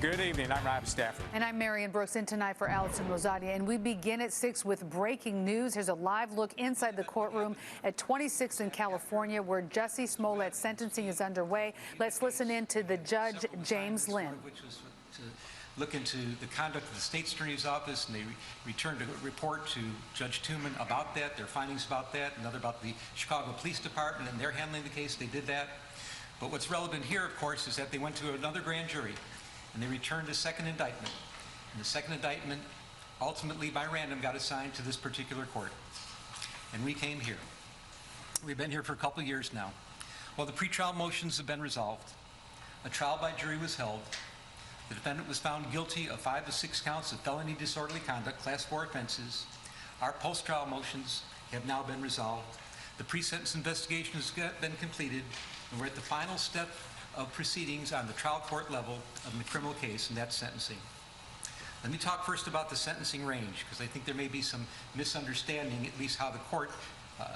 Good evening. I'm Rob Stafford. And I'm Marion Brooks in tonight for Allison Rosadia. And we begin at 6 with breaking news. Here's a live look inside the courtroom at 26th in California, where Jussie Smollett's sentencing is underway. Let's listen in to the judge, James Lynn. Which was to look into the conduct of the State's Attorney's Office, and they returned a report to Judge Tooman about that, their findings about that, another about the Chicago Police Department and their handling the case. They did that. But what's relevant here, of course, is that they went to another grand jury and they returned a second indictment. And the second indictment ultimately by random got assigned to this particular court. And we came here. We've been here for a couple of years now. Well, the pretrial motions have been resolved. A trial by jury was held. The defendant was found guilty of 5 to 6 counts of felony disorderly conduct, class 4 offenses. Our post-trial motions have now been resolved. The pre-sentence investigation has been completed, and we're at the final step of proceedings on the trial court level of the criminal case, and that's sentencing. Let me talk first about the sentencing range, because I think there may be some misunderstanding, at least how the court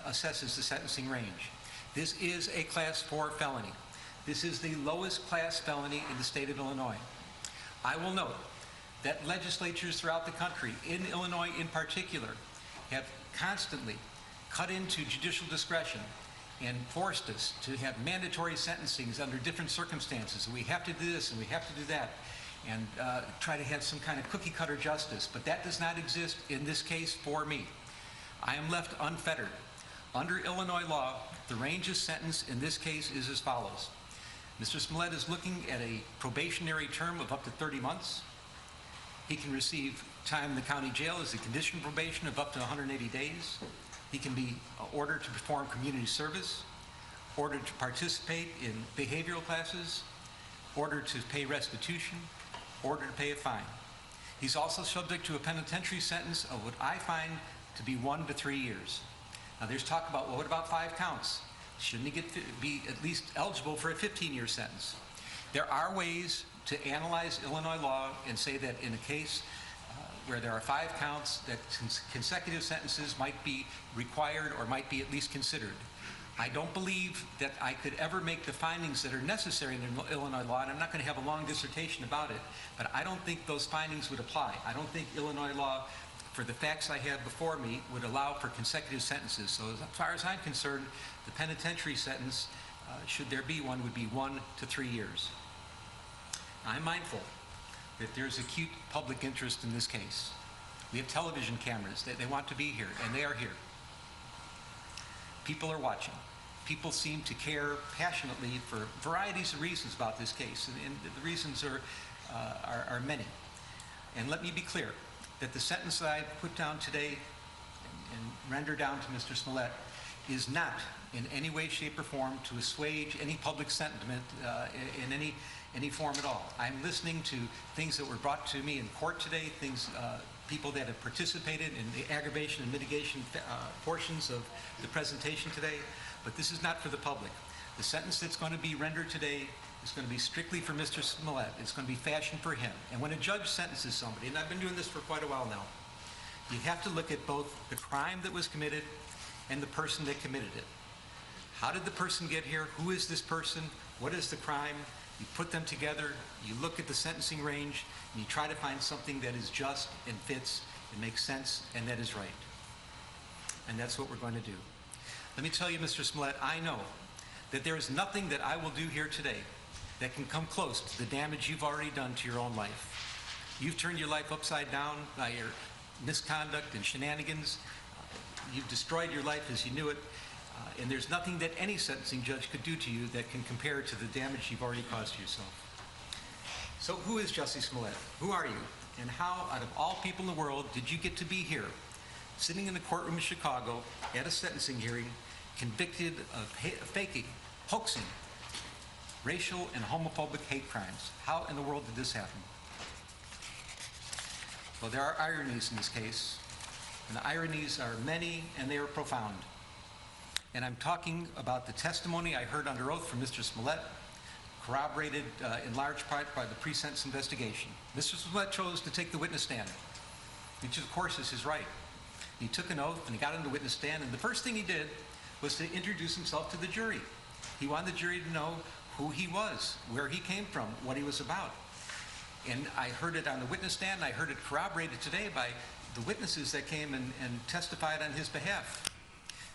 assesses the sentencing range. This is a class 4 felony. This is the lowest class felony in the state of Illinois. I will note that legislatures throughout the country, in Illinois in particular, have constantly cut into judicial discretion and forced us to have mandatory sentencings under different circumstances. We have to do this and we have to do that, and try to have some kind of cookie cutter justice. But that does not exist in this case for me. I am left unfettered. Under Illinois law, the range of sentence in this case is as follows. Mr. Smollett is looking at a probationary term of up to 30 months. He can receive time in the county jail as a condition of probation of up to 180 days. He can be ordered to perform community service, ordered to participate in behavioral classes, ordered to pay restitution, ordered to pay a fine. He's also subject to a penitentiary sentence of what I find to be 1 to 3 years. Now there's talk about, well, what about 5 counts? Shouldn't he be at least eligible for a 15-year sentence? There are ways to analyze Illinois law and say that in a case where there are 5 counts, that consecutive sentences might be required or might be at least considered. I don't believe that I could ever make the findings that are necessary in Illinois law, and I'm not going to have a long dissertation about it, but I don't think those findings would apply. I don't think Illinois law, for the facts I have before me, would allow for consecutive sentences. So as far as I'm concerned, the penitentiary sentence, should there be one, would be 1 to 3 years. I'm mindful that there's acute public interest in this case. We have television cameras. They want to be here, and they are here. People are watching. People seem to care passionately for varieties of reasons about this case, and the reasons are many. And let me be clear that the sentence that I put down today and render down to Mr. Smollett is not in any way, shape, or form to assuage any public sentiment in any form at all. I'm listening to things that were brought to me in court today, people that have participated in the aggravation and mitigation portions of the presentation today, but this is not for the public. The sentence that's going to be rendered today is going to be strictly for Mr. Smollett. It's going to be fashioned for him. And when a judge sentences somebody, and I've been doing this for quite a while now, you have to look at both the crime that was committed and the person that committed it. How did the person get here? Who is this person? What is the crime? You put them together, you look at the sentencing range, and you try to find something that is just and fits and makes sense and that is right. And that's what we're going to do. Let me tell you, Mr. Smollett, I know that there is nothing that I will do here today that can come close to the damage you've already done to your own life. You've turned your life upside down by your misconduct and shenanigans. You've destroyed your life as you knew it. And there's nothing that any sentencing judge could do to you that can compare to the damage you've already caused to yourself. So who is Jussie Smollett? Who are you? And how, out of all people in the world, did you get to be here, sitting in the courtroom in Chicago at a sentencing hearing, convicted of faking, hoaxing, racial and homophobic hate crimes? How in the world did this happen? Well, there are ironies in this case, and the ironies are many and they are profound. And I'm talking about the testimony I heard under oath from Mr. Smollett, corroborated in large part by the pre-sentence investigation. Mr. Smollett chose to take the witness stand, which of course is his right. He took an oath and he got on the witness stand, and the first thing he did was to introduce himself to the jury. He wanted the jury to know who he was, where he came from, what he was about. And I heard it on the witness stand. I heard it corroborated today by the witnesses that came and testified on his behalf.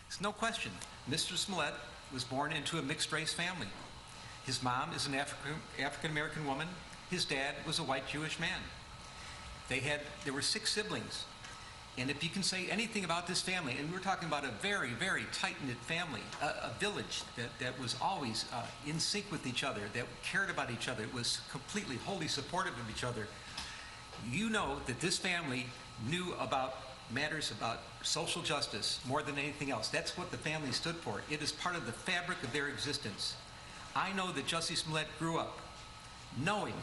There's no question, Mr. Smollett was born into a mixed-race family. His mom is an African-American woman. His dad was a white Jewish man. There were 6 siblings. And if you can say anything about this family, and we're talking about a very, very tight-knit family, a village that was always in sync with each other, that cared about each other, was completely, wholly supportive of each other, you know that this family knew about matters about social justice more than anything else. That's what the family stood for. It is part of the fabric of their existence. I know that Jussie Smollett grew up knowing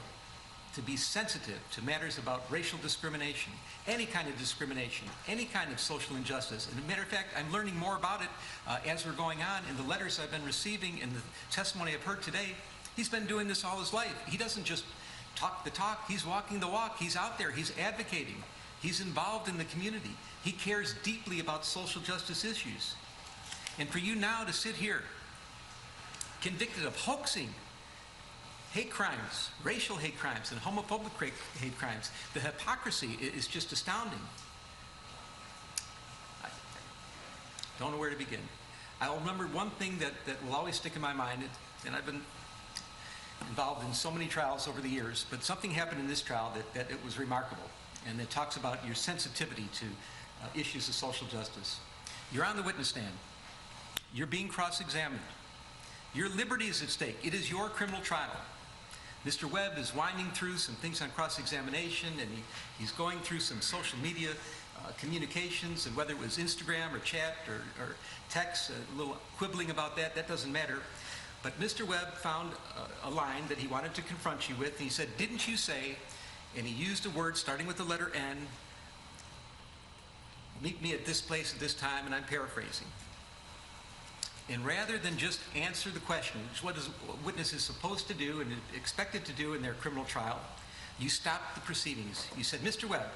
to be sensitive to matters about racial discrimination, any kind of discrimination, any kind of social injustice. And as a matter of fact, I'm learning more about it as we're going on in the letters I've been receiving and the testimony I've heard today. He's been doing this all his life. He doesn't just talk the talk, he's walking the walk. He's out there, he's advocating. He's involved in the community. He cares deeply about social justice issues. And for you now to sit here, convicted of hoaxing hate crimes, racial hate crimes, and homophobic hate crimes, the hypocrisy is just astounding. I don't know where to begin. I'll remember one thing that will always stick in my mind, and I've been involved in so many trials over the years, but something happened in this trial that it was remarkable. And it talks about your sensitivity to issues of social justice. You're on the witness stand. You're being cross-examined. Your liberty is at stake. It is your criminal trial. Mr. Webb is winding through some things on cross-examination, and he's going through some social media communications, and whether it was Instagram or chat or text, a little quibbling about that, that doesn't matter. But Mr. Webb found a line that he wanted to confront you with, and he said, "Didn't you say," and he used a word starting with the letter N, "meet me at this place at this time," and I'm paraphrasing. And rather than just answer the question, which is what a witness is supposed to do and expected to do in their criminal trial, you stopped the proceedings. You said, "Mr. Webb,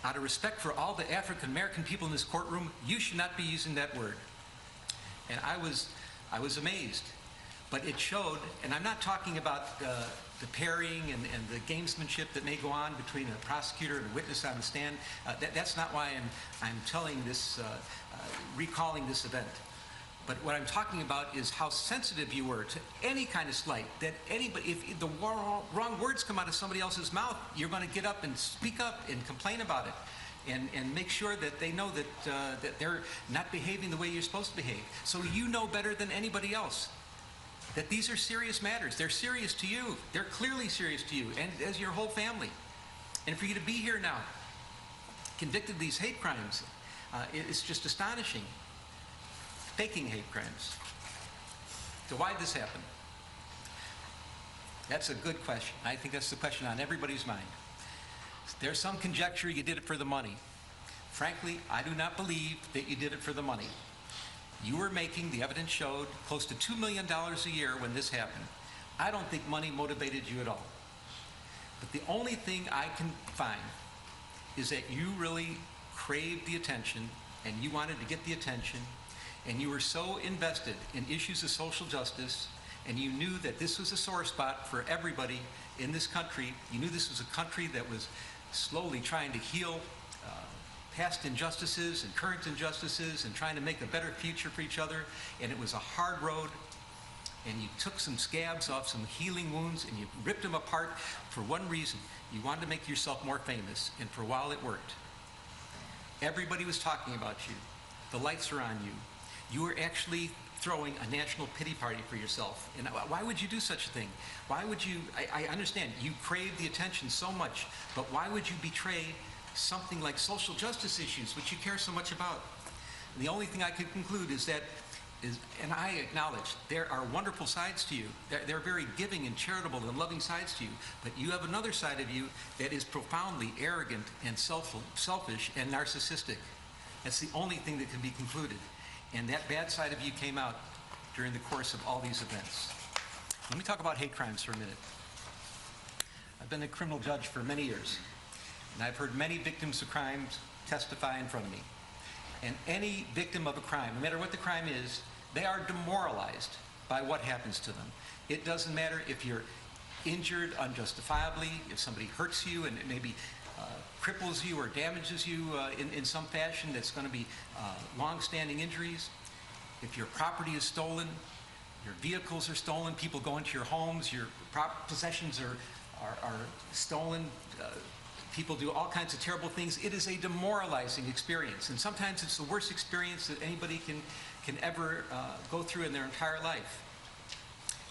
out of respect for all the African American people in this courtroom, you should not be using that word." And I was amazed. But it showed, and I'm not talking about the parrying and the gamesmanship that may go on between a prosecutor and a witness on the stand. That's not why I'm telling this, recalling this event. But what I'm talking about is how sensitive you were to any kind of slight, that anybody, if the wrong words come out of somebody else's mouth, you're going to get up and speak up and complain about it. And make sure that they know that they're not behaving the way you're supposed to behave. So you know better than anybody else that these are serious matters. They're serious to you. They're clearly serious to you and as your whole family. And for you to be here now, convicted of these hate crimes, it's just astonishing. Faking hate crimes. So why did this happen? That's a good question. I think that's the question on everybody's mind. There's some conjecture you did it for the money. Frankly, I do not believe that you did it for the money. You were making, the evidence showed, close to $2 million a year when this happened. I don't think money motivated you at all. But the only thing I can find is that you really craved the attention, and you wanted to get the attention, and you were so invested in issues of social justice, and you knew that this was a sore spot for everybody in this country. You knew this was a country that was slowly trying to heal past injustices and current injustices and trying to make a better future for each other. And it was a hard road. And you took some scabs off some healing wounds and you ripped them apart for one reason. You wanted to make yourself more famous. And for a while it worked. Everybody was talking about you. The lights are on you. You were actually throwing a national pity party for yourself. And why would you do such a thing? Why would you, I understand, you craved the attention so much, but why would you betray something like social justice issues, which you care so much about? And the only thing I could conclude is that, and I acknowledge, there are wonderful sides to you. There are very giving and charitable and loving sides to you, but you have another side of you that is profoundly arrogant and selfish and narcissistic. That's the only thing that can be concluded. And that bad side of you came out during the course of all these events. Let me talk about hate crimes for a minute. I've been a criminal judge for many years, and I've heard many victims of crimes testify in front of me. And any victim of a crime, no matter what the crime is, they are demoralized by what happens to them. It doesn't matter if you're injured unjustifiably, if somebody hurts you and maybe cripples you or damages you in some fashion that's going to be long-standing injuries, if your property is stolen, your vehicles are stolen, people go into your homes, your possessions are stolen, people do all kinds of terrible things, it is a demoralizing experience. And sometimes it's the worst experience that anybody can ever go through in their entire life.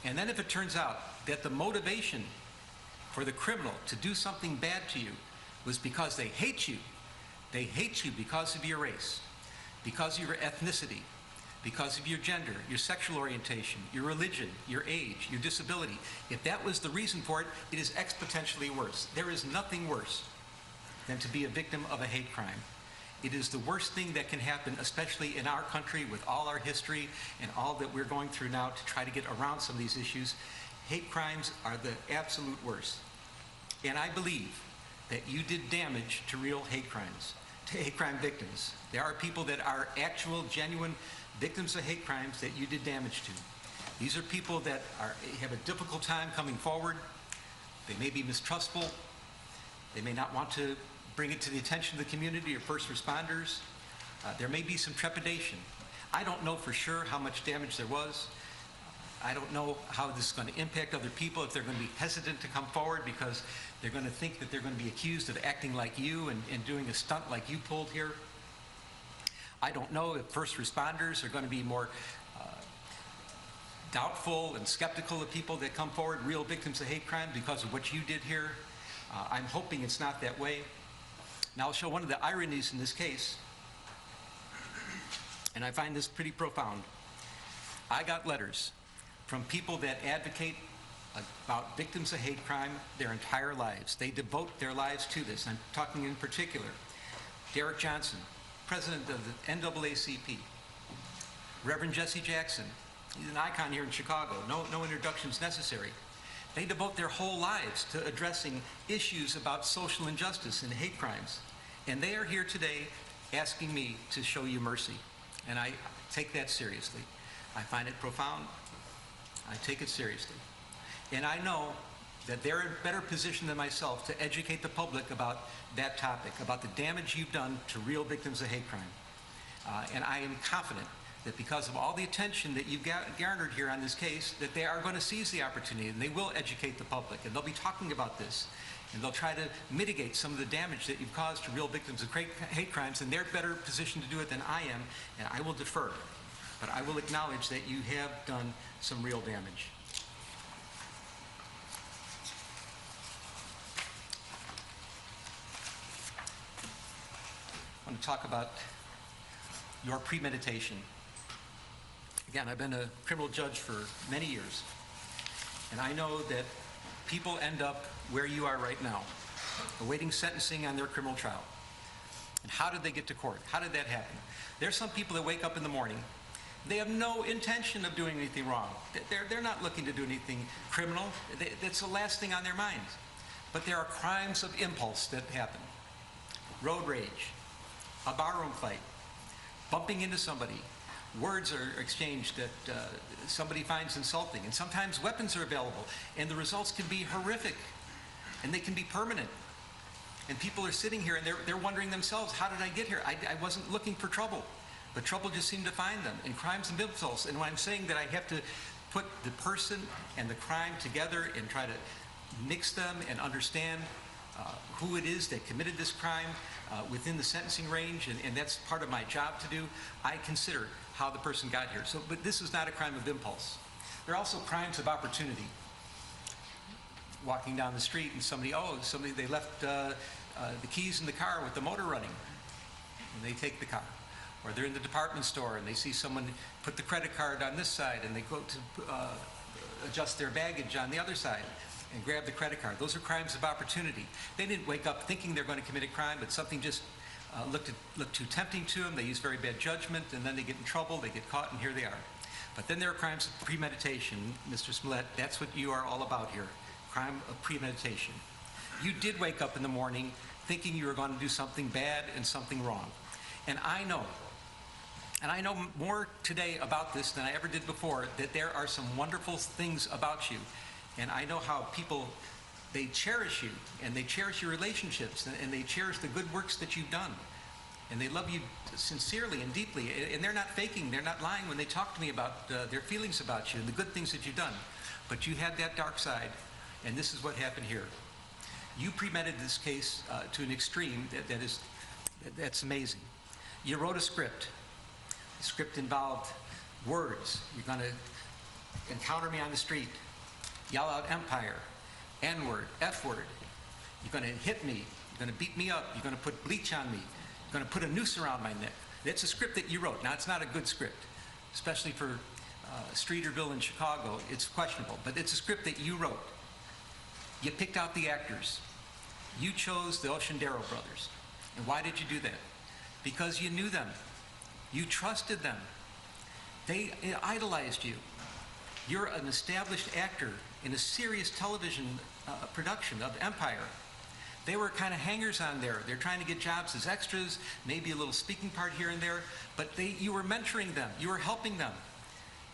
And then if it turns out that the motivation for the criminal to do something bad to you was because they hate you because of your race, because of your ethnicity, because of your gender, your sexual orientation, your religion, your age, your disability. If that was the reason for it, it is exponentially worse. There is nothing worse than to be a victim of a hate crime. It is the worst thing that can happen, especially in our country with all our history and all that we're going through now to try to get around some of these issues. Hate crimes are the absolute worst. And I believe that you did damage to real hate crimes, to hate crime victims. There are people that are actual, genuine victims of hate crimes that you did damage to. These are people that have a difficult time coming forward. They may be mistrustful. They may not want to bring it to the attention of the community or first responders. There may be some trepidation. I don't know for sure how much damage there was. I don't know how this is going to impact other people, if they're going to be hesitant to come forward because they're going to think that they're going to be accused of acting like you and doing a stunt like you pulled here. I don't know if first responders are going to be more doubtful and skeptical of people that come forward, real victims of hate crime, because of what you did here. I'm hoping it's not that way. Now I'll show one of the ironies in this case, and I find this pretty profound. I got letters from people that advocate about victims of hate crime their entire lives. They devote their lives to this. I'm talking in particular Derek Johnson, president of the NAACP, Reverend Jesse Jackson. He's an icon here in Chicago. No introductions necessary. They devote their whole lives to addressing issues about social injustice and hate crimes. And they are here today asking me to show you mercy. And I take that seriously. I find it profound. I take it seriously. And I know that they're in a better position than myself to educate the public about that topic, about the damage you've done to real victims of hate crime. And I am confident that because of all the attention that you've garnered here on this case, that they are going to seize the opportunity and they will educate the public, and they'll be talking about this, and they'll try to mitigate some of the damage that you've caused to real victims of hate crimes, and they're better positioned to do it than I am, and I will defer. But I will acknowledge that you have done some real damage. I want to talk about your premeditation. Again, I've been a criminal judge for many years, and I know that people end up where you are right now, awaiting sentencing on their criminal trial. And how did they get to court? How did that happen? There's some people that wake up in the morning, they have no intention of doing anything wrong. They're not looking to do anything criminal. That's the last thing on their minds. But there are crimes of impulse that happen. Road rage, a barroom fight, bumping into somebody, words are exchanged that somebody finds insulting, and sometimes weapons are available, and the results can be horrific, and they can be permanent. And people are sitting here and they're wondering themselves, how did I get here? I wasn't looking for trouble, but trouble just seemed to find them, and crimes and impulse. And when I'm saying that I have to put the person and the crime together and try to mix them and understand who it is that committed this crime within the sentencing range, and that's part of my job to do, I consider how the person got here. So, but this is not a crime of impulse. There are also crimes of opportunity. Walking down the street and somebody they left the keys in the car with the motor running, and they take the car. Or they're in the department store and they see someone put the credit card on this side and they go to adjust their baggage on the other side and grab the credit card. Those are crimes of opportunity. They didn't wake up thinking they're going to commit a crime, but something just looked too tempting to them. They use very bad judgment, and then they get in trouble, they get caught, and here they are. But then there are crimes of premeditation. Mr. Smollett, that's what you are all about here, crime of premeditation. You did wake up in the morning thinking you were going to do something bad and something wrong. And I know more today about this than I ever did before, that there are some wonderful things about you And I know how people, they cherish you, and they cherish your relationships, and they cherish the good works that you've done. And they love you sincerely and deeply. And they're not faking, they're not lying when they talk to me about their feelings about you and the good things that you've done. But you had that dark side, and this is what happened here. You premeditated this case to an extreme that's amazing. You wrote a script. The script involved words. You're going to encounter me on the street, yell out empire, N-word, F-word. You're going to hit me. You're going to beat me up. You're going to put bleach on me. You're going to put a noose around my neck. That's a script that you wrote. Now, it's not a good script, especially for Streeterville in Chicago. It's questionable, but it's a script that you wrote. You picked out the actors. You chose the Oceandero brothers. And why did you do that? Because you knew them. You trusted them. They idolized you. You're an established actor in a serious television production of Empire. They were kind of hangers on there. They're trying to get jobs as extras, maybe a little speaking part here and there, but you were mentoring them. You were helping them.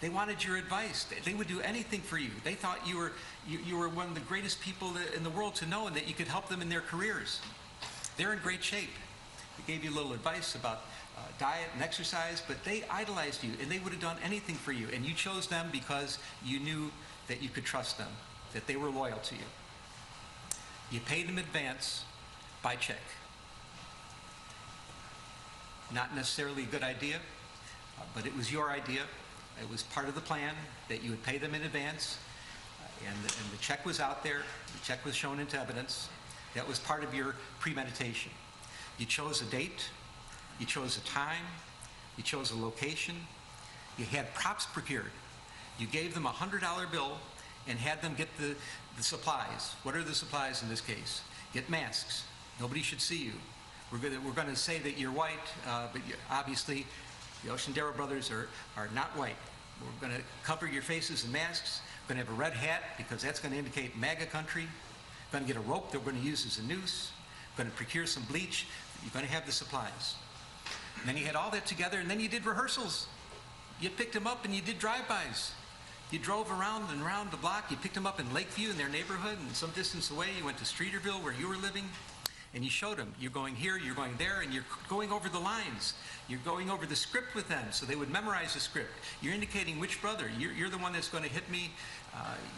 They wanted your advice. They would do anything for you. They thought you were one of the greatest people in the world to know, and that you could help them in their careers. They're in great shape. They gave you a little advice about diet and exercise, but they idolized you, and they would have done anything for you. And you chose them because you knew that you could trust them, that they were loyal to you. You paid them advance by check. Not necessarily a good idea, but it was your idea. It was part of the plan that you would pay them in advance, and the check was out there. The check was shown into evidence. That was part of your premeditation. You chose a date. You chose a time. You chose a location. You had props procured. You gave them a $100 bill and had them get the supplies. What are the supplies in this case? Get masks. Nobody should see you. We're going to say that you're white, but obviously the Oceandero brothers are not white. We're going to cover your faces in masks. We're going to have a red hat because that's going to indicate MAGA country. We're going to get a rope that we're going to use as a noose. We're going to procure some bleach. You're going to have the supplies. And then you had all that together, and then you did rehearsals. You picked them up and you did drive-bys. You drove around and around the block. You picked them up in Lakeview in their neighborhood, and some distance away you went to Streeterville where you were living, and you showed them. You're going here, you're going there, and you're going over the lines. You're going over the script with them so they would memorize the script. You're indicating which brother. You're the one that's going to hit me.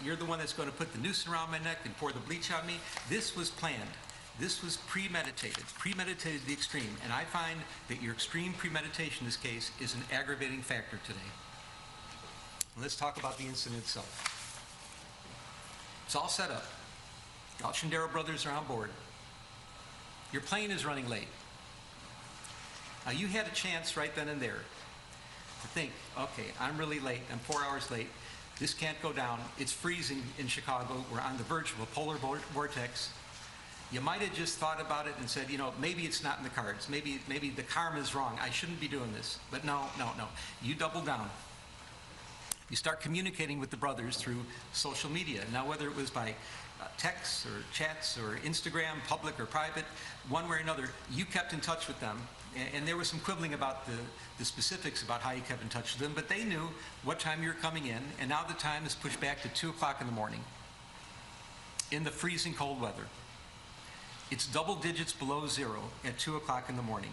You're the one that's going to put the noose around my neck and pour the bleach on me. This was planned. This was premeditated to the extreme. And I find that your extreme premeditation in this case is an aggravating factor today. Let's talk about the incident itself. It's all set up. The Oceandero brothers are on board. Your plane is running late. Now, you had a chance right then and there to think, okay, I'm really late. I'm 4 hours late. This can't go down. It's freezing in Chicago. We're on the verge of a polar vortex. You might have just thought about it and said, you know, maybe it's not in the cards. Maybe the karma is wrong. I shouldn't be doing this. But no. You double down. You start communicating with the brothers through social media. Now, whether it was by texts or chats or Instagram, public or private, one way or another, you kept in touch with them. And there was some quibbling about the specifics about how you kept in touch with them, but they knew what time you were coming in, and now the time is pushed back to 2 o'clock in the morning in the freezing cold weather. It's double digits below zero at 2 o'clock in the morning.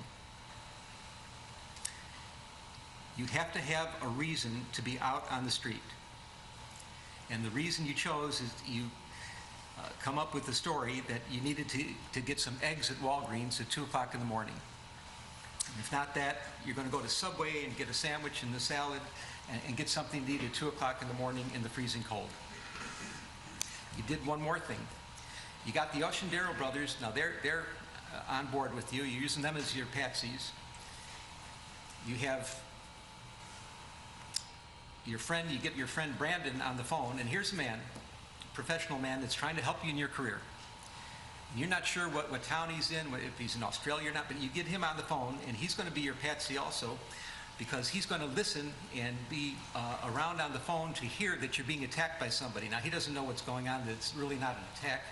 You have to have a reason to be out on the street. And the reason you chose is you come up with the story that you needed to get some eggs at Walgreens at 2 o'clock in the morning. And if not that, you're going to go to Subway and get a sandwich and the salad and get something to eat at 2 o'clock in the morning in the freezing cold. You did one more thing. You got the Oceandero brothers. Now they're on board with you. You're using them as your patsies. You have your friend, you get your friend Brandon on the phone, and here's a man, a professional man that's trying to help you in your career. And you're not sure what town he's in, if he's in Australia or not, but you get him on the phone, and he's going to be your patsy also, because he's going to listen and be around on the phone to hear that you're being attacked by somebody. Now, he doesn't know what's going on, that it's really not an attack,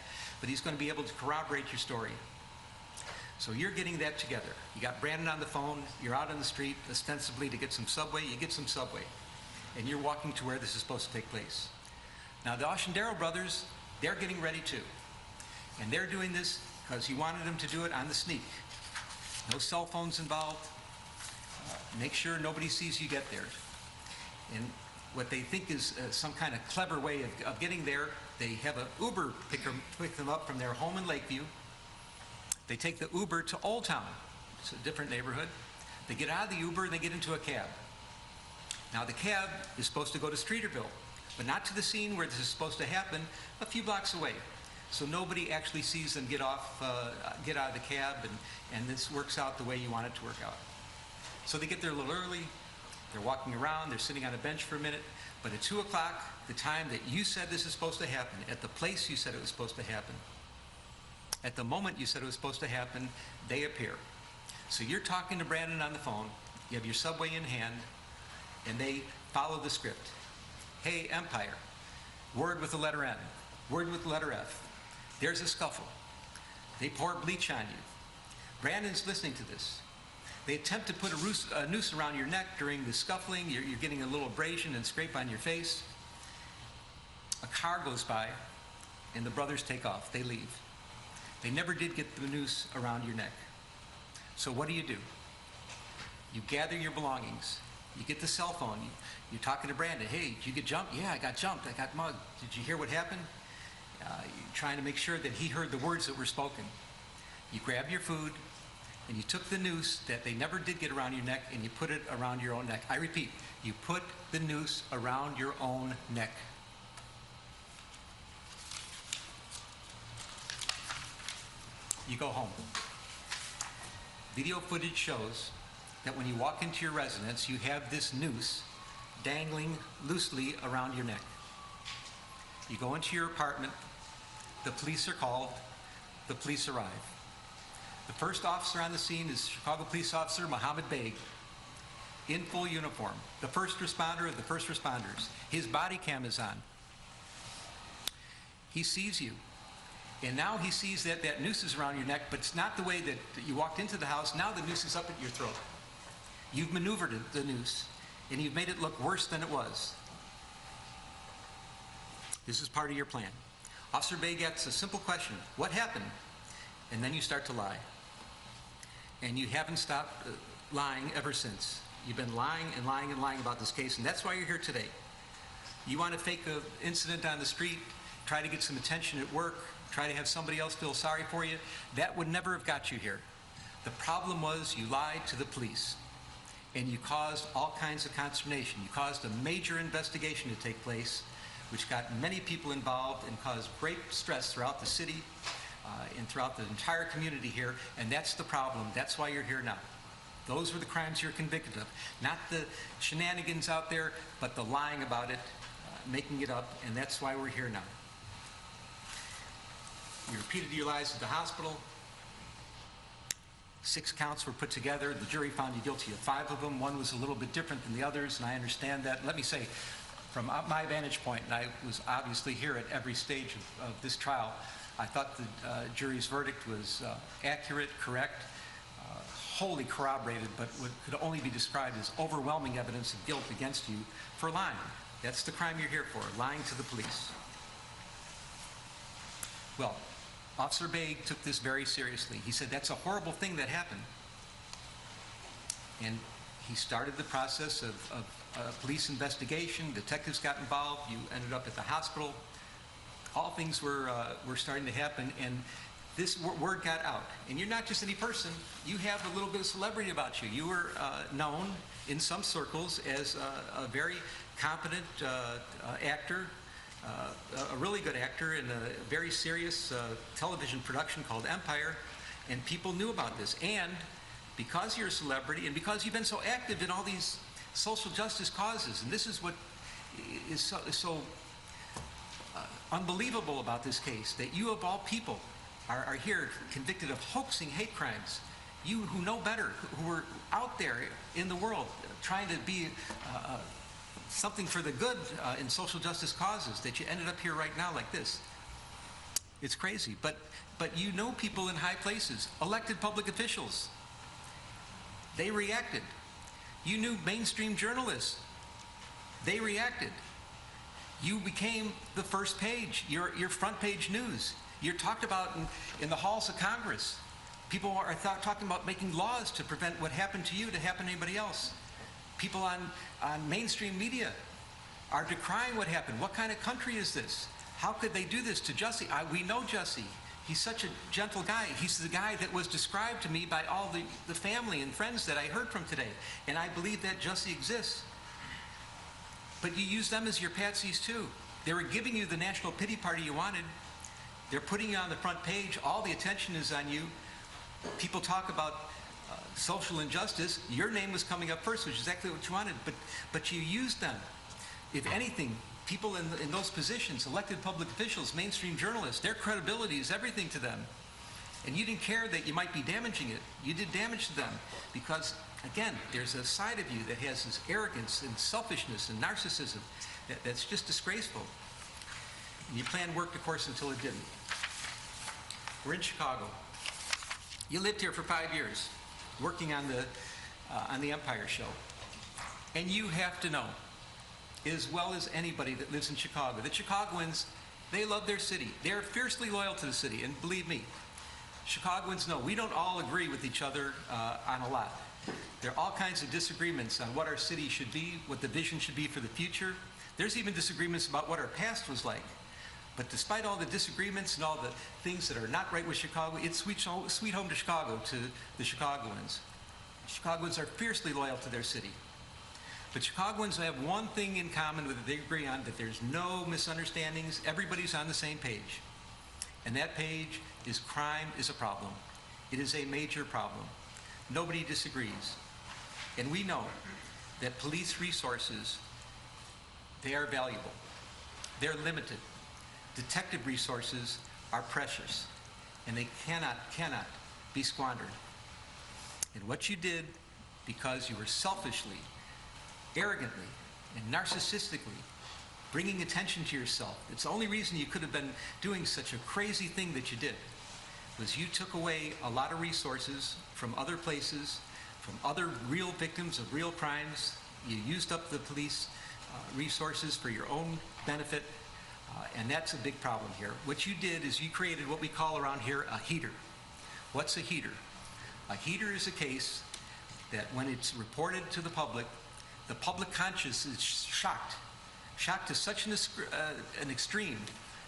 but he's going to be able to corroborate your story. So you're getting that together. You got Brandon on the phone, you're out on the street, ostensibly to get some Subway, you get some Subway. And you're walking to where this is supposed to take place. Now, the Ashendero brothers, they're getting ready too. And they're doing this because he wanted them to do it on the sneak. No cell phones involved. Make sure nobody sees you get there. And what they think is some kind of clever way of getting there, they have an Uber pick them up from their home in Lakeview. They take the Uber to Old Town. It's a different neighborhood. They get out of the Uber and they get into a cab. Now, the cab is supposed to go to Streeterville, but not to the scene where this is supposed to happen, a few blocks away. So nobody actually sees them get out of the cab, and this works out the way you want it to work out. So they get there a little early. They're walking around. They're sitting on a bench for a minute. But at 2 o'clock, the time that you said this is supposed to happen, at the place you said it was supposed to happen, at the moment you said it was supposed to happen, they appear. So you're talking to Brandon on the phone. You have your subway in hand, and they follow the script. Hey, Empire, word with the letter N, word with the letter F. There's a scuffle. They pour bleach on you. Brandon's listening to this. They attempt to put a noose around your neck during the scuffling. You're getting a little abrasion and scrape on your face. A car goes by, and the brothers take off. They leave. They never did get the noose around your neck. So what do? You gather your belongings. You get the cell phone. You're talking to Brandon. Hey, did you get jumped? Yeah, I got jumped. I got mugged. Did you hear what happened? You're trying to make sure that he heard the words that were spoken. You grab your food, and you took the noose that they never did get around your neck, and you put it around your own neck. I repeat, you put the noose around your own neck. You go home. Video footage shows that when you walk into your residence, you have this noose dangling loosely around your neck. You go into your apartment, the police are called, the police arrive. The first officer on the scene is Chicago Police Officer Mohammed Beg, in full uniform, the first responder of the first responders. His body cam is on. He sees you. And now he sees that that noose is around your neck, but it's not the way that you walked into the house. Now the noose is up at your throat. You've maneuvered the noose, and you've made it look worse than it was. This is part of your plan. Officer Beg asks a simple question: what happened? And then you start to lie. And you haven't stopped lying ever since. You've been lying and lying and lying about this case, and that's why you're here today. You want to fake an incident on the street, try to get some attention at work, try to have somebody else feel sorry for you. That would never have got you here. The problem was you lied to the police, and you caused all kinds of consternation. You caused a major investigation to take place, which got many people involved and caused great stress throughout the city and throughout the entire community here, and that's the problem. That's why you're here now. Those were the crimes you're convicted of. Not the shenanigans out there, but the lying about it, making it up, and that's why we're here now. You repeated your lies at the hospital. 6 counts were put together. The jury found you guilty of 5 of them. One was a little bit different than the others, and I understand that. Let me say, from my vantage point, and I was obviously here at every stage of this trial, I thought the jury's verdict was accurate, correct, wholly corroborated, but what could only be described as overwhelming evidence of guilt against you for lying. That's the crime you're here for, lying to the police. Well, Officer Beg took this very seriously. He said, that's a horrible thing that happened. And he started the process of police investigation. Detectives got involved. You ended up at the hospital. All things were starting to happen, and this word got out. And you're not just any person. You have a little bit of celebrity about you. You were known in some circles as a very competent actor, a really good actor in a very serious television production called Empire, and people knew about this. And because you're a celebrity, and because you've been so active in all these social justice causes, and this is what is so unbelievable about this case, that you of all people are here convicted of hoaxing hate crimes. You who know better, who are out there in the world trying to be something for the good in social justice causes, that you ended up here right now like this. It's crazy, but you know people in high places, elected public officials. They reacted. You knew mainstream journalists. They reacted. You became the first page, your front page news. You're talked about in the halls of Congress. People are talking about making laws to prevent what happened to you to happen to anybody else. People on mainstream media are decrying what happened. What kind of country is this? How could they do this to Jussie? We know Jussie. He's such a gentle guy. He's the guy that was described to me by all the family and friends that I heard from today. And I believe that Jussie exists. But you use them as your patsies too. They were giving you the national pity party you wanted. They're putting you on the front page. All the attention is on you. People talk about social injustice. Your name was coming up first, which is exactly what you wanted. But you used them. If anything, people in those positions, elected public officials, mainstream journalists, their credibility is everything to them. And you didn't care that you might be damaging it. You did damage to them because, again, there's a side of you that has this arrogance and selfishness and narcissism that's just disgraceful. And your plan worked, of course, until it didn't. We're in Chicago. You lived here for 5 years, working on the Empire Show. And you have to know, as well as anybody that lives in Chicago, that Chicagoans, they love their city. They're fiercely loyal to the city, and believe me, Chicagoans know we don't all agree with each other on a lot. There are all kinds of disagreements on what our city should be, what the vision should be for the future. There's even disagreements about what our past was like. But despite all the disagreements and all the things that are not right with Chicago, it's sweet home to Chicago to the Chicagoans. Chicagoans are fiercely loyal to their city. But Chicagoans have one thing in common that they agree on, that there's no misunderstandings. Everybody's on the same page. And that page is crime is a problem. It is a major problem. Nobody disagrees. And we know that police resources, they are valuable. They're limited. Detective resources are precious, and they cannot be squandered. And what you did, because you were selfishly, arrogantly, and narcissistically bringing attention to yourself, it's the only reason you could have been doing such a crazy thing that you did, was you took away a lot of resources from other places, from other real victims of real crimes. You used up the police resources for your own benefit. And that's a big problem here. What you did is you created what we call around here a heater. What's a heater? A heater is a case that when it's reported to the public conscience is shocked to such an extreme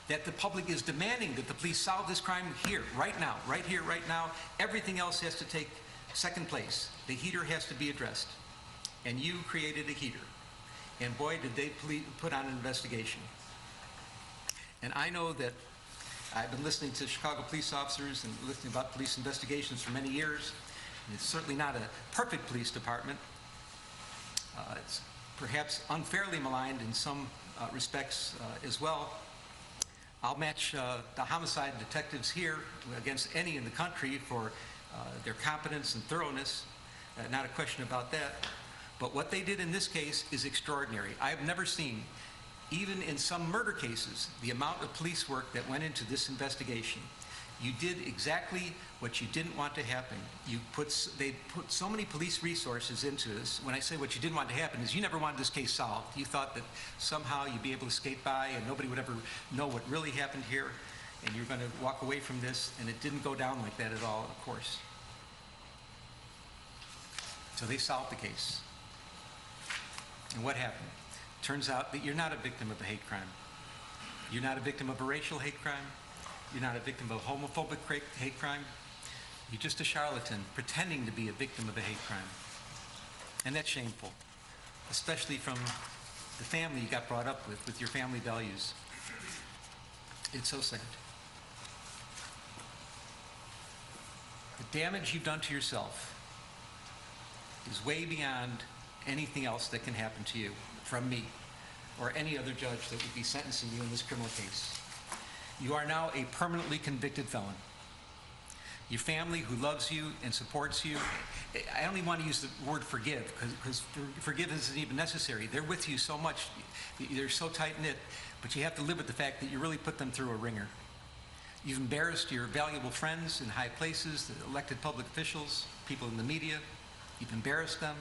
that the public is demanding that the police solve this crime here, right now, right here, right now. Everything else has to take second place. The heater has to be addressed. And you created a heater. And boy, did they put on an investigation. And I know that I've been listening to Chicago police officers and listening about police investigations for many years. And it's certainly not a perfect police department. It's perhaps unfairly maligned in some respects as well. I'll match the homicide detectives here against any in the country for their competence and thoroughness. Not a question about that. But what they did in this case is extraordinary. I have never seen, even in some murder cases, the amount of police work that went into this investigation. You did exactly what you didn't want to happen. They put so many police resources into this. When I say what you didn't want to happen is you never wanted this case solved. You thought that somehow you'd be able to skate by and nobody would ever know what really happened here, and you're going to walk away from this, and it didn't go down like that at all, of course. So they solved the case. And what happened? Turns out that you're not a victim of a hate crime. You're not a victim of a racial hate crime. You're not a victim of a homophobic hate crime. You're just a charlatan pretending to be a victim of a hate crime. And that's shameful, especially from the family you got brought up with your family values. It's so sad. The damage you've done to yourself is way beyond anything else that can happen to you from me or any other judge that would be sentencing you in this criminal case. You are now a permanently convicted felon. Your family who loves you and supports you, I don't even want to use the word forgive because forgiveness isn't even necessary. They're with you so much. They're so tight-knit, but you have to live with the fact that you really put them through a ringer. You've embarrassed your valuable friends in high places, the elected public officials, people in the media. You've embarrassed them.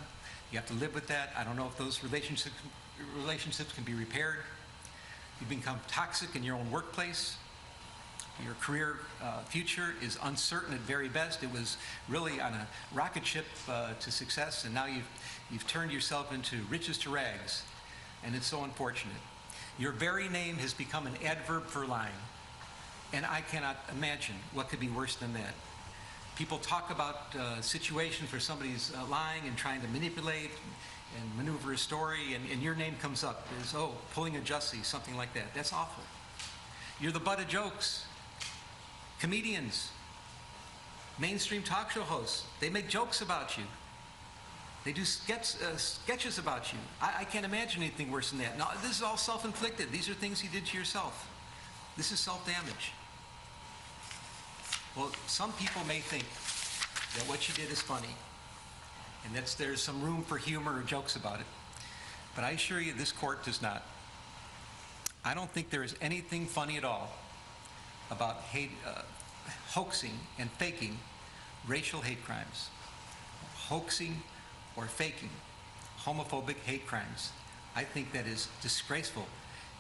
You have to live with that. I don't know if those relationships can be repaired. You've become toxic in your own workplace. Your career future is uncertain at very best. It was really on a rocket ship to success, and now you've turned yourself into riches to rags, and it's so unfortunate. Your very name has become an adverb for lying, and I cannot imagine what could be worse than that. People talk about situations where somebody's lying and trying to manipulate and maneuver a story, and your name comes up as, oh, pulling a Jussie, something like that. That's awful. You're the butt of jokes. Comedians, mainstream talk show hosts, they make jokes about you. They do sketches about you. I can't imagine anything worse than that. Now, this is all self-inflicted. These are things you did to yourself. This is self-damage. Well, some people may think that what you did is funny, and that there's some room for humor or jokes about it. But I assure you, this court does not. I don't think there is anything funny at all about hoaxing and faking racial hate crimes, hoaxing or faking homophobic hate crimes. I think that is disgraceful.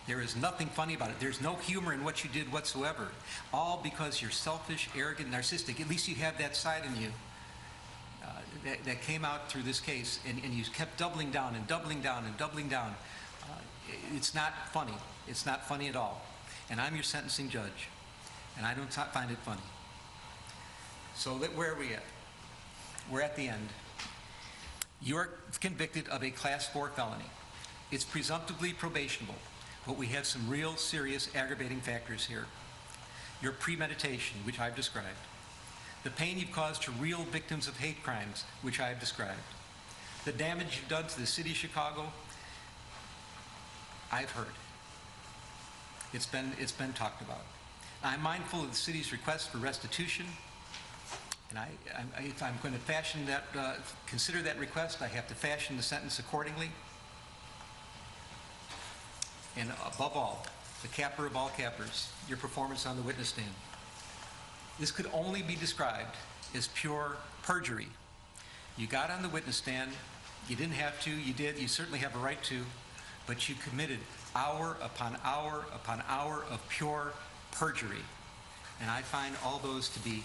There is nothing funny about it. There's no humor in what you did whatsoever, all because you're selfish, arrogant, narcissistic. At least you have that side in you that came out through this case, and you kept doubling down and doubling down and doubling down. It's not funny. It's not funny at all. And I'm your sentencing judge, and I don't find it funny. So where are we at? We're at the end. You're convicted of a Class 4 felony. It's presumptively probationable, but we have some real serious aggravating factors here. Your premeditation, which I've described. The pain you've caused to real victims of hate crimes, which I've described. The damage you've done to the city of Chicago, I've heard. It's been talked about. I'm mindful of the city's request for restitution, and if I'm going to fashion that, consider that request, I have to fashion the sentence accordingly. And above all, the capper of all cappers, your performance on the witness stand. This could only be described as pure perjury. You got on the witness stand, you didn't have to, you did, you certainly have a right to, but you committed hour upon hour upon hour of pure perjury. And I find all those to be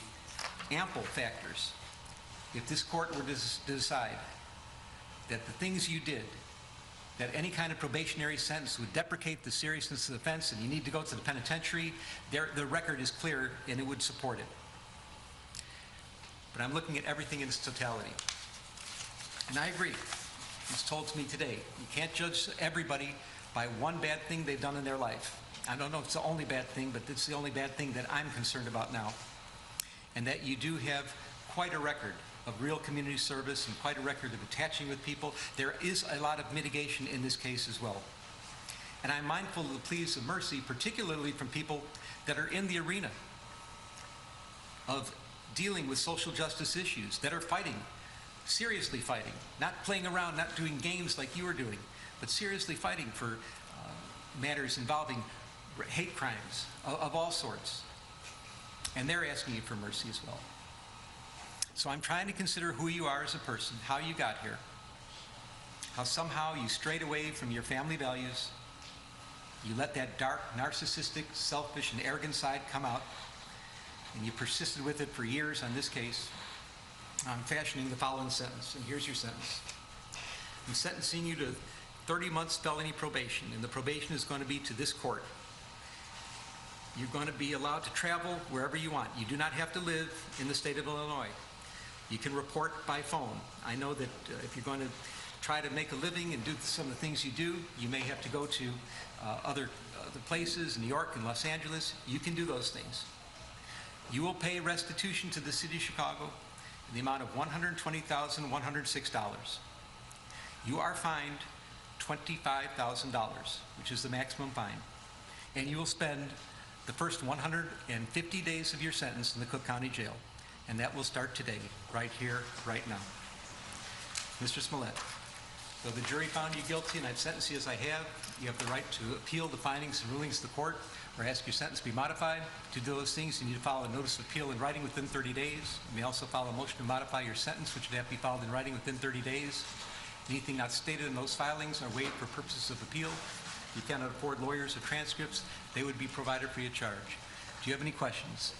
ample factors. If this court were to decide that the things you did, that any kind of probationary sentence would deprecate the seriousness of the offense and you need to go to the penitentiary, the record is clear and it would support it. But I'm looking at everything in its totality. And I agree. It's told to me today, you can't judge everybody by one bad thing they've done in their life. I don't know if it's the only bad thing, but it's the only bad thing that I'm concerned about now. And that you do have quite a record of real community service and quite a record of attaching with people. There is a lot of mitigation in this case as well. And I'm mindful of the pleas of mercy, particularly from people that are in the arena of dealing with social justice issues, that are fighting, seriously fighting, not playing around, not doing games like you were doing, but seriously fighting for matters involving hate crimes of all sorts. And they're asking you for mercy as well. So I'm trying to consider who you are as a person, how you got here, how somehow you strayed away from your family values, you let that dark, narcissistic, selfish, and arrogant side come out, and you persisted with it for years on this case. I'm fashioning the following sentence, and here's your sentence. I'm sentencing you to 30 months felony probation, and the probation is going to be to this court. You're going to be allowed to travel wherever you want. You do not have to live in the state of Illinois. You can report by phone. I know that if you're going to try to make a living and do some of the things you do, you may have to go to other places, New York and Los Angeles. You can do those things. You will pay restitution to the city of Chicago in the amount of $120,106. You are fined $25,000, which is the maximum fine. And you will spend the first 150 days of your sentence in the Cook County Jail. And that will start today, right here, right now. Mr. Smollett, though the jury found you guilty and I've sentenced you as I have, you have the right to appeal the findings and rulings of the court or ask your sentence to be modified. To do those things, you need to file a notice of appeal in writing within 30 days. You may also file a motion to modify your sentence, which would have to be filed in writing within 30 days. Anything not stated in those filings are waived for purposes of appeal. you cannot afford lawyers or transcripts, they would be provided free of charge. Do you have any questions?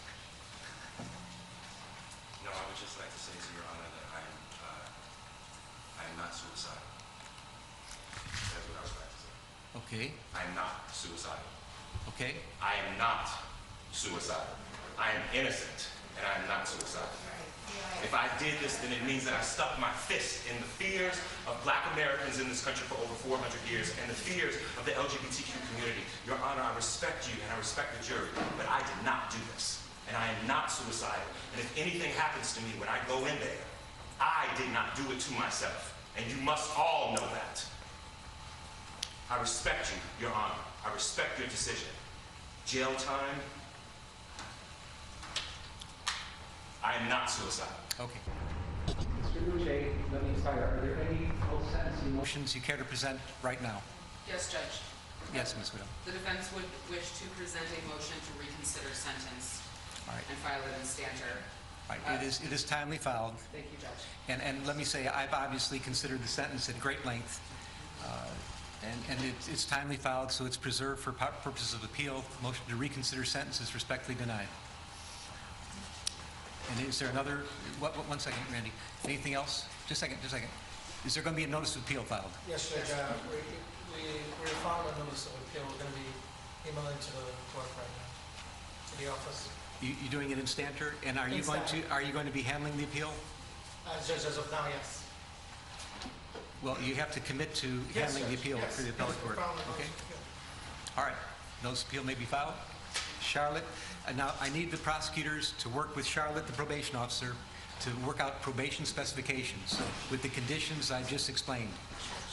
No, I would just like to say to Your Honor that I am not suicidal. That's what I was about to say. Okay. I am not suicidal. Okay. I am not suicidal. I am innocent, and I am not suicidal. If I did this, then it means that I stuck my fist in the fears of Black Americans in this country for over 400 years and the fears of the LGBTQ community. Your Honor, I respect you and I respect the jury, but I did not do this. And I am not suicidal. And if anything happens to me when I go in there, I did not do it to myself. And you must all know that. I respect you, Your Honor. I respect your decision. Jail time, I am not suicidal. Okay. Mr. Boucher, let me start. Are there any post-sentencing Motions you care to present right now? Yes, Judge. Yes, Ms. Widow. The defense would wish to present a motion to reconsider sentence All right. and file it in stanter. All right. It is timely filed. Thank you, Judge. And let me say, I've obviously considered the sentence at great length, and it's timely filed, so it's preserved for purposes of appeal. Motion to reconsider sentence is respectfully denied. And is there another, one second, Randy. Anything else? Just a second. Is there going to be a notice of appeal filed? Yes, Judge. We filed a notice of appeal. We're going to be emailing to the clerk right now, to the office. You doing it in stanter? And are you going to be handling the appeal? Judge, as of now, yes. Well, you have to commit to handling the appeal for the appellate court. Okay. All right. Notice of appeal may be filed. Charlotte, now I need the prosecutors to work with Charlotte, the probation officer, to work out probation specifications with the conditions I just explained.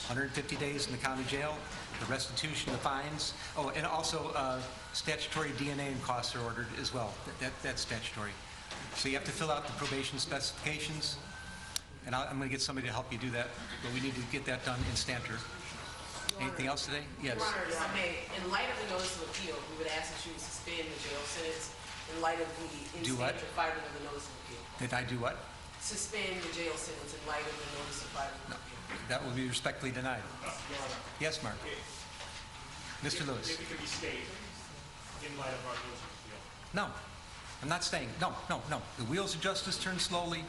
150 days in the county jail, the restitution, the fines. Oh, and also statutory DNA and costs are ordered as well. That's statutory. So you have to fill out the probation specifications, and I'm going to get somebody to help you do that, but we need to get that done in stanter. Anything else today? Yes. Your Honor, if I may, in light of the notice of appeal, we would ask that you suspend the jail sentence in light of the Do what? instanter filing of the notice of appeal. Did I do what? Suspend the jail sentence in light of the notice of filing of appeal. That will be respectfully denied. Yes, Mark. Mr. Lewis. If it can be stayed in light of our notice of appeal. No, I'm not staying. No. The wheels of justice turn slowly,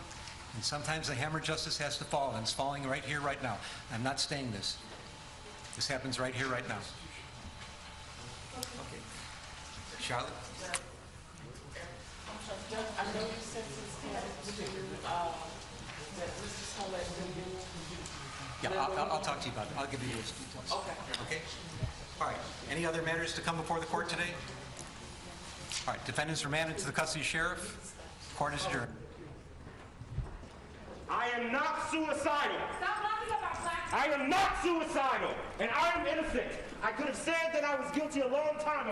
and sometimes the hammer of justice has to fall, and it's falling right here, right now. I'm not staying this. This happens right here, right now. Okay. Charlotte? I know you said that Mr. Smollett will do. Yeah, I'll talk to you about it. I'll give you those details. Okay? All right. Any other matters to come before the court today? All right. Defendants remanded to the custody of sheriff. Court is adjourned. I am not suicidal. Stop talking about black. I am not suicidal, and I am innocent. I could have said that I was guilty a long time ago.